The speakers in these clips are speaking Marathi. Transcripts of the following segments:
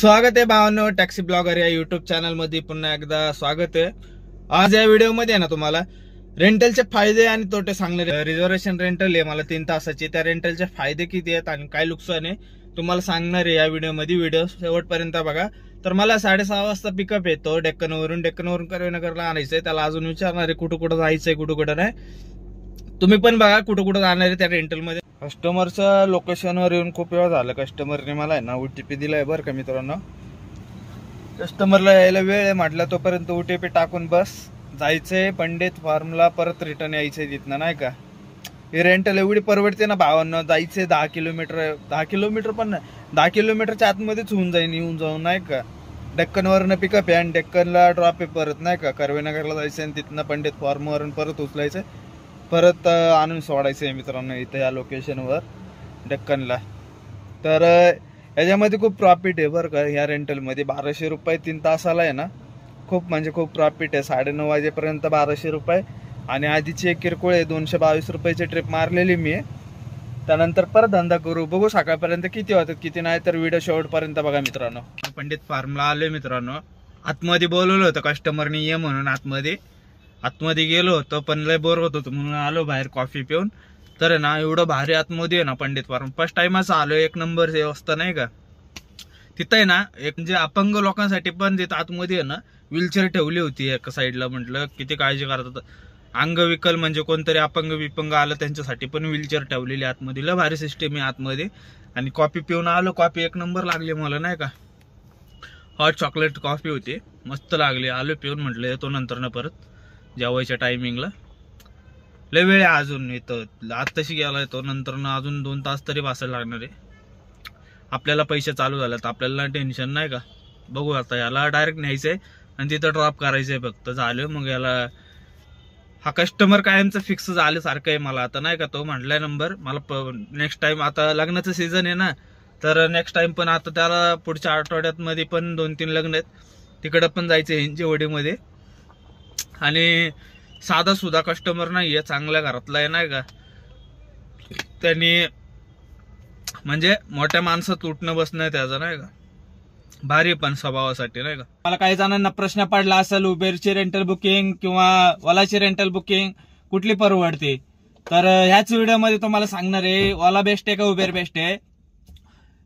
स्वागत आहे भावांनो, टॅक्सी ब्लॉगर या युट्यूब चॅनल मध्ये पुन्हा एकदा स्वागत आहे। आज या व्हिडिओ मध्ये ना तुम्हाला रेंटलचे फायदे आणि तोटे सांगणार आहे। रिझर्वेशन रेंटल आहे मला 3 तासाची, त्या रेंटलचे फायदे किती आहेत आणि काय नुकसान आहे तुम्हाला सांगणार आहे या व्हिडिओ मध्ये। व्हिडिओ शेवटपर्यंत बघा। तर मला 6:30 वाजता पिकअप येतो डेक्कनवरून करवेनगरला आणायचंय। त्याला अजून विचारणार आहे कुठं कुठं जायचंय कुठं कुठं नाही। तुम्ही पण बघा कुठं कुठं जाणार आहे त्या रेंटल मध्ये। कस्टमरच्या लोकेशनवर येऊन खूप वेळ झाला। कस्टमरने मला आहे ना OTP दिलाय बरं का मित्रांनो। कस्टमरला यायला वेळ आहे म्हटलं तोपर्यंत OTP टाकून बस जायचंय पंडित फार्मला, परत रिटर्न यायचंय तिथनं नाही का। ही रेंटल एवढी परवडते ना भावांनो। जायचंय 10 किलोमीटर, 10 किलोमीटर पण नाही, 10 किलोमीटरच्या आतमध्येच होऊन जाईन येऊन जाऊन नाही का। डेक्कनवरनं पिकअप आहे आणि डेक्कनला ड्रॉप आहे परत नाही का। करवेनगरला जायचंय आणि तिथनं पंडित फार्मवरून परत उचलायचंय, परत आणून सोडायचंय मित्रांनो इथं या लोकेशनवर डेक्कनला। तर याच्यामध्ये खूप प्रॉफिट आहे बरं का। ह्या रेंटलमध्ये 1200 रुपये 3 तासाला आहे ना, खूप म्हणजे खूप प्रॉफिट आहे। 9:30 वाजेपर्यंत 1200 रुपये आणि आधीची एक किरकोळ आहे 222 रुपयाची ट्रिप मारलेली मी। त्यानंतर परत धंदा करू, बघू सकाळपर्यंत किती होतात किती नाही। तर व्हिडिओ शेवटपर्यंत बघा मित्रांनो। पंडित फार्मला आलोय मित्रांनो। आतमध्ये बोलवलं होतं कस्टमरनी ये म्हणून, आतमध्ये गेलो होतो पण लय बोर होत होतो म्हणून आलो बाहेर कॉफी पिऊन। तर ना एवढं भारी आतमध्ये आहे ना पंडित फार्म, फर्स्ट टाइमच आलो। एक नंबर व्यवस्था नाही का तिथं आहे ना। एक म्हणजे अपंग लोकांसाठी पण तिथं आतमध्ये आहे ना व्हीलचेअर ठेवली होती एका साईडला। म्हटलं किती काळजी करतात, अंगविकल म्हणजे कोणतरी अपंग विपंग आलं त्यांच्यासाठी पण व्हीलचेअर ठेवलेली आतमध्ये। लय भारी सिस्टीम आहे आतमध्ये। आणि कॉफी पिऊन आलो, कॉफी एक नंबर लागली मला नाही का। हॉट चॉकलेट कॉफी होती, मस्त लागली। आलो पिऊन, म्हटलं येतो नंतर ना परत जेवायच्या टायमिंगला। लय वेळ आहे अजून इथं, आत्ताशी गेला येतो नंतर ना अजून 2 तास तरी बसायला लागणार आहे। आपल्याला पैसे चालू झालेत, आपल्याला टेन्शन नाही का। बघू आता याला डायरेक्ट न्यायचंय आणि तिथं ड्रॉप करायचंय फक्त, झालं मग याला। हा कस्टमर कायमचं फिक्स झाल्यासारखं आहे मला आता नाही का। तो म्हटलाय नंबर मला नेक्स्ट टाइम, आता लग्नाचं सीझन आहे ना, तर नेक्स्ट टाइम पण आता त्याला पुढच्या आठवड्यात मध्ये पण 2-3 लग्न आहेत, तिकडं पण जायचं हिंजेवाडीमध्ये। आणि साधा सुद्धा कस्टमर नाहीये, चांगल्या घरातला आहे नाही का। त्यांनी म्हणजे मोठ्या माणसात उठणं बसणं त्याचं नाही का, भारी पण स्वभावासाठी नाही का। मला काही जणांना प्रश्न पडला असेल उबेरची रेंटल बुकिंग किंवा ओलाची रेंटल बुकिंग कुठली परवडते, तर ह्याच व्हिडिओमध्ये तुम्हाला सांगणार आहे ओला बेस्ट आहे का उबेर बेस्ट आहे।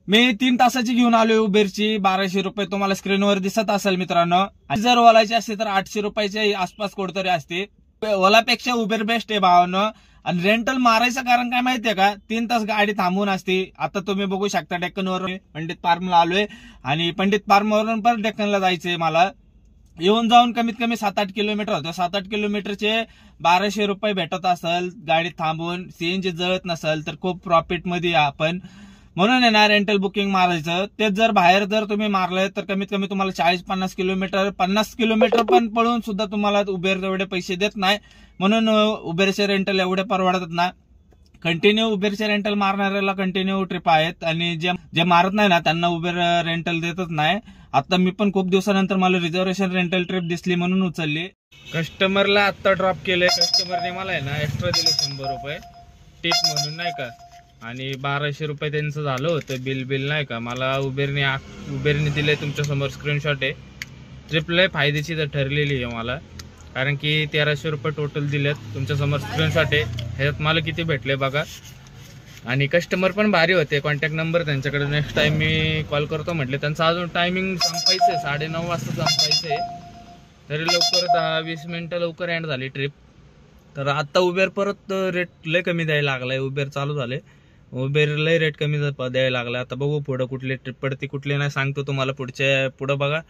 मी 3 तासाची घेऊन आलोय उबेरची, 1200 रुपये तुम्हाला स्क्रीनवर दिसत असेल मित्रांनो। जर ओलाची असते तर 800 रुपयाच्या आसपास कोणतरी असते। ओलापेक्षा उबेर बेस्ट आहे भावांनो। आणि रेंटल मारायचं कारण काय माहितीये का, 3 तास गाडी थांबून असते। आता तुम्ही बघू शकता डेक्कनवर पंडित फार्मला आलोय आणि पंडित फार्मवरून पण डेक्कनला जायचंय मला। येऊन जाऊन कमीत कमी 7-8 किलोमीटर होतं। 7-8 किलोमीटरचे 1200 रुपये भेटत असेल गाडीत थांबून, सीएनजी जळत नसेल तर खूप प्रॉफिट मध्ये आपण। म्हणून आहे ना रेंटल बुकिंग मारायचं। तेच जर बाहेर जर तुम्ही मारलं तर कमीत कमी तुम्हाला 40-50 किलोमीटर, 50 किलोमीटर पण पळून सुद्धा तुम्हाला उबेर एवढे पैसे देत नाही। म्हणून उबेरचे रेंटल एवढे परवडतात ना। कंटिन्यू उबेरचे रेंटल मारणाऱ्याला कंटिन्यू ट्रिप आहेत आणि जे मारत नाही ना त्यांना उबेर रेंटल देतच नाही। आता मी पण खूप दिवसानंतर मला रिझर्वेशन रेंटल ट्रिप दिसली म्हणून उचलली। कस्टमरला आता ड्रॉप केलंय, कस्टमरने मला आहे ना एक्स्ट्रा दिले 100 रुपये टिप म्हणून नाही का। आणि 1200 रुपये त्यांचं झालं होतं बिल नाही का। मला उबेरने दिले, तुमच्या समोर स्क्रीनशॉट आहे। ट्रिप लय फायदेची तर ठरलेली आहे मला, कारण की 1300 रुपये टोटल दिलेत, तुमच्या समोर स्क्रीनशॉट आहे। ह्याच्यात मला किती भेटले बघा। आणि कस्टमर पण भारी होते, कॉन्टॅक्ट नंबर त्यांच्याकडे, नेक्स्ट टाइम मी कॉल करतो म्हटले। त्यांचं अजून टायमिंग संपायचंय, 9:30 वाजता संपायचंय, तरी लवकर 10-20 मिनिटं लवकर एंड झाली ट्रिप। तर आता उबेर परत रेट लय कमी द्यायला लागलाय, उबेर चालू झाले, उबेर लय रेट कमी द्यायला लागलाय। आता बघू पुढं कुठली ट्रिप पडते कुठली नाही, सांगतो तुम्हाला पुढं बघा।